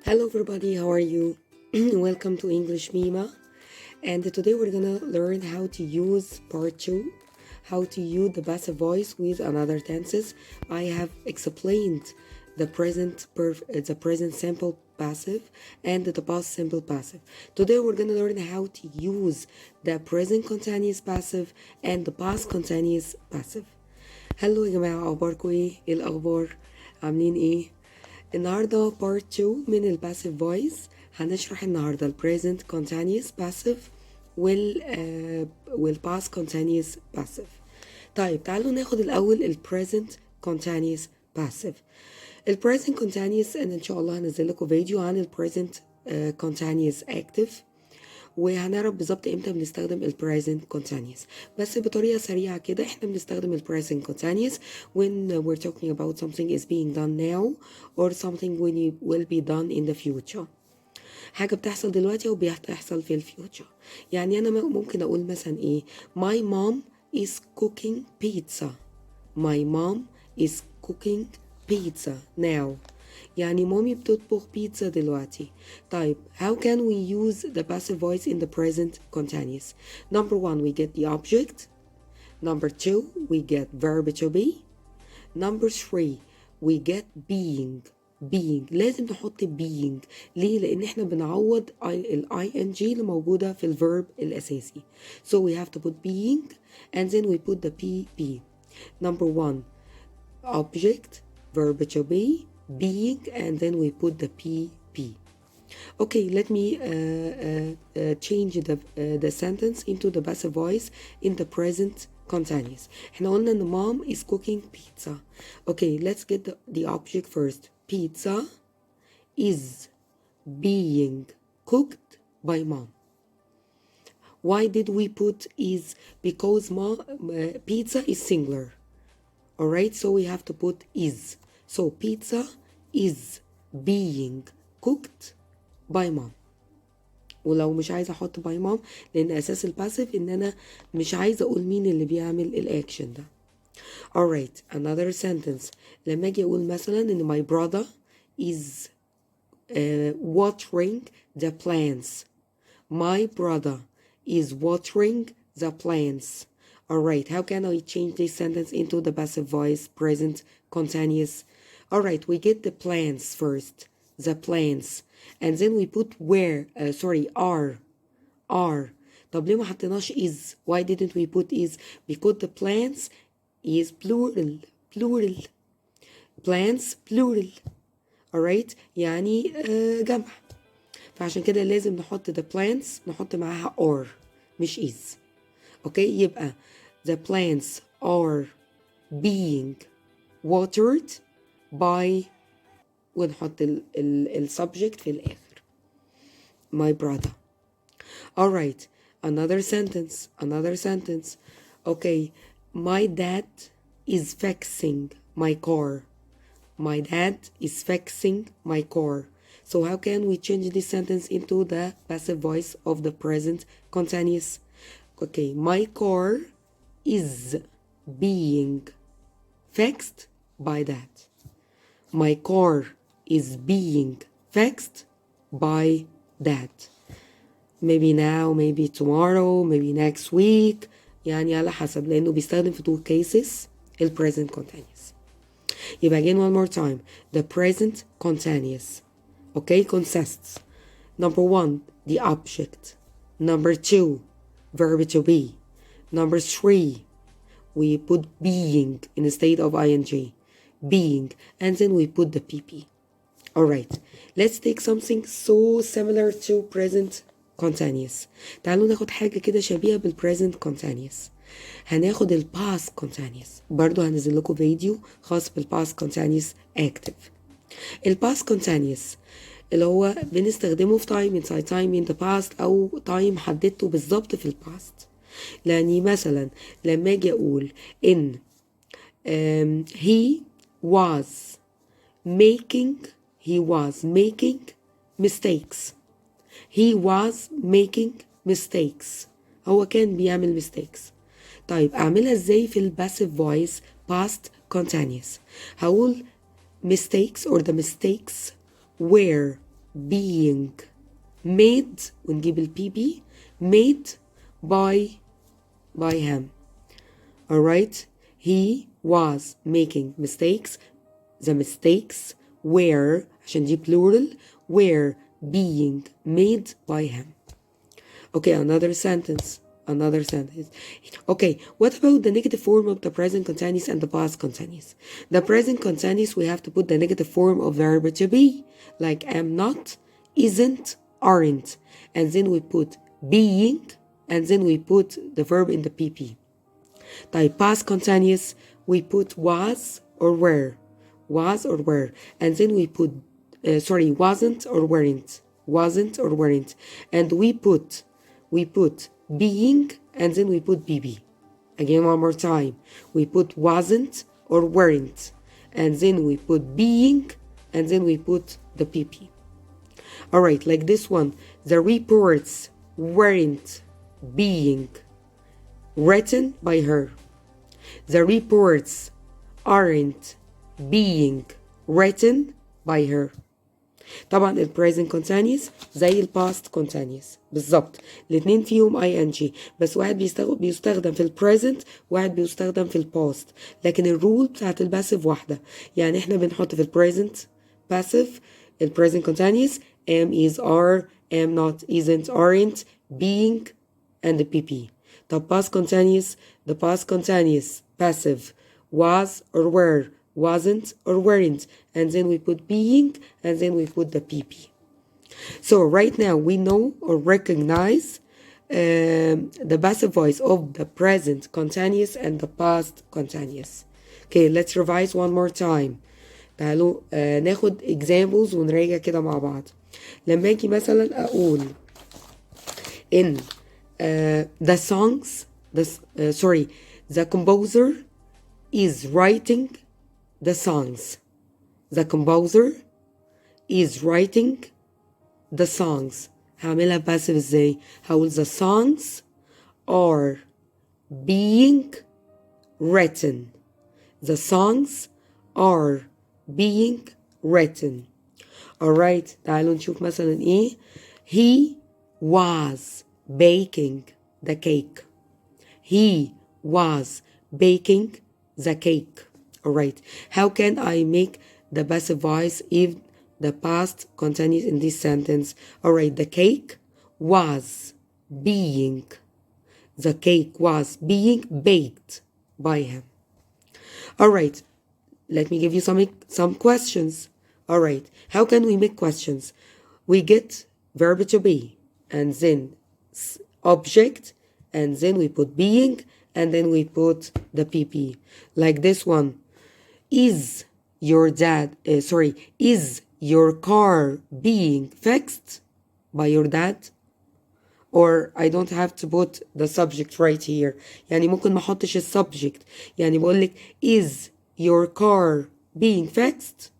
Hello everybody, how are you? Welcome to English Mima. And today we're gonna learn how to use part 2, how to use the passive voice with another tenses. I have explained the present simple passive and the past simple passive. Today we're gonna learn how to use the present continuous passive and the past continuous passive. هلو يا جماعة، أخباركم إيه؟ إيه الأخبار؟ عاملين إيه؟ النهاردة part 2 من الباسيف فويس. هنشرح النهاردة البريزنت continuous passive والباست continuous passive. طيب تعالوا ناخد الأول البريزنت continuous passive. البريزنت continuous أنا إن شاء الله هنزل لكم فيديو عن البريزنت continuous active، وهنعرف بالظبط امتى بنستخدم البريزنت continuous. بس بطريقه سريعه كده احنا بنستخدم البريزنت continuous when we're talking about something is being done now or something will be done in the future. حاجه بتحصل دلوقتي او بتحصل في الفيوتشر. يعني انا ممكن اقول مثلا ايه my mom is cooking pizza. my mom is cooking pizza now. يعني مامي بتطبخ بيتزا دلوقتي. طيب how can we use the passive voice in the present continuous? Number 1 we get the object. Number 2 we get verb to be. Number 3 we get being. لازم نحط being. ليه؟ لأن احنا بنعوض ال ing اللي موجودة في الverb الأساسي. So we have to put being and then we put the PP. Number 1 object, verb to be, being, and then we put the PP. Okay, let me change the sentence into the passive voice in the present continuous. احنا قلنا ان mom is cooking pizza. Okay, let's get the object first. Pizza is being cooked by mom. Why did we put is? Because pizza is singular. Alright, so we have to put is. So pizza is being cooked by mom. ولو مش عايزة احط by mom لان اساس الباسيف ان انا مش عايزة اقول مين اللي بيعمل الاكشن ده. Alright, another sentence. لما اجي اقول مثلا ان my brother is watering the plants. My brother is watering the plants. Alright, how can I change this sentence into the passive voice, present continuous? Alright, we get the plants first, the plants, and then we put where, are. طب ليه ما حطيناش is? Why didn't we put is? Because the plants is plural. Plants plural. Alright, يعني جمع. فعشان كده لازم نحط the plants نحط معاها are مش is. Okay, يبقى the plants are being watered by ونحط ال subject في الآخر my brother. Alright, another sentence. Okay, my dad is fixing my car. My dad is fixing my car. So how can we change this sentence into the passive voice of the present continuous? Okay, my car is being fixed by that. My car is being fixed by that. Maybe now, maybe tomorrow, maybe next week. يعني على حسب لأنه بيستخدم في 2 cases ال present continuous. يبقى again one more time. The present continuous, okay, consists. Number 1, the object. Number 2, verb to be. Number 3, we put being instead of ing. Being, and then we put the PP. Alright, let's take something so similar to present continuous. تعالوا ناخد حاجة كده شبيهة بالpresent continuous. هناخد الباست continuous. برضو هنزل لكم فيديو خاص بالباست continuous active. الباست continuous اللي هو بنستخدمه في time inside time in the past أو time حددته بالظبط في الباست. يعني مثلا لما اجي اقول ان he was making mistakes. He was making mistakes. هو كان بيعمل mistakes. طيب اعملها ازاي في الباسيف فويس past continuous؟ هقول mistakes or the mistakes were being made ونجيب البي made by him. Alright, he was making mistakes. The mistakes were عشان دي plural were being made by him. Okay, another sentence. Okay, what about the negative form of the present continuous and the past continuous? The present continuous, we have to put the negative form of the verb to be, like am not, isn't, aren't. And then we put being, and then we put the verb in the PP. Type past continuous, we put was or were. And then we put, wasn't or weren't. And we put being, and then we put BB. Again, one more time. We put wasn't or weren't, and then we put being, and then we put the PP. All right, like this one. The reports weren't being written by her. The reports aren't being written by her. طبعا ال present continuous زي ال past continuous بالظبط. الاتنين فيهم ing، بس واحد بيستخدم في ال present، واحد بيستخدم في ال past. لكن الرول بتاعت ال passive واحدة. يعني احنا بنحط في ال present passive ال present continuous am, is, are, am not, isn't, aren't, being, and the PP. طب past continuous, the past continuous passive was or were, wasn't or weren't, and then we put being, and then we put the PP. So right now we know or recognize the passive voice of the present continuous and the past continuous. Okay, let's revise one more time. تعالوا ناخد examples ونراجع كده مع بعض. لما اجي مثلا اقول in the songs, the composer is writing the songs. The composer is writing the songs. هعملها passive ازاي؟ هقول the songs are being written. The songs are being written. Alright, تعالوا نشوف مثلا ايه. He was baking the cake. He was baking the cake. Alright, how can I make the passive voice if the past continues in this sentence? Alright, the cake was being baked by him. Alright, let me give you some questions. Alright, how can we make questions? We get verb to be, and then object, and then we put being, and then we put the PP. Like this one. Is your car being fixed by your dad? Or I don't have to put the subject right here. يعني ممكن ما احطش السبجكت. يعني بقولك is your car being fixed?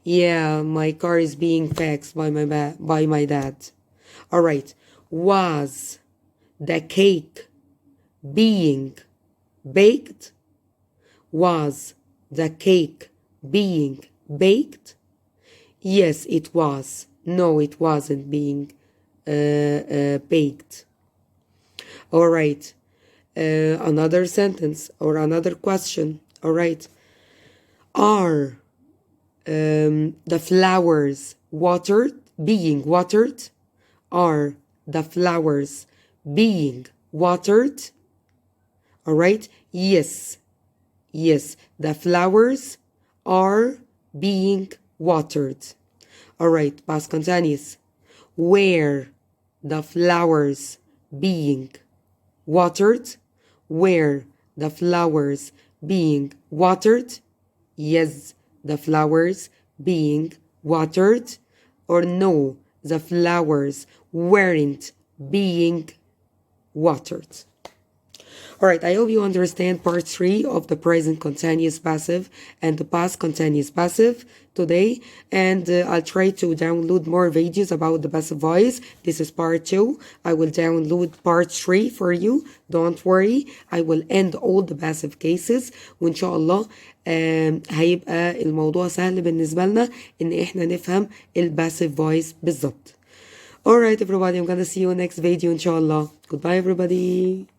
Yeah, my car is being fixed by my dad. Alright, was the cake being baked? Was the cake being baked? Yes, it was. No, it wasn't being baked. All right. Another sentence or another question. All right. Are the flowers being watered? Are the flowers being watered? All right. Yes. Yes, the flowers are being watered. All right, past continuous. Were the flowers being watered? Were the flowers being watered? Yes, the flowers being watered. Or no, the flowers weren't being watered. Alright, I hope you understand part 3 of the present continuous passive and the past continuous passive today. And I'll try to download more videos about the passive voice. This is part 2. I will download part 3 for you. Don't worry. I will end all the passive cases. وإن شاء الله هيبقى الموضوع سهل بالنسبة لنا إن إحنا نفهم passive voice بالظبط. Alright everybody, I'm gonna see you next video إن شاء الله. Goodbye everybody.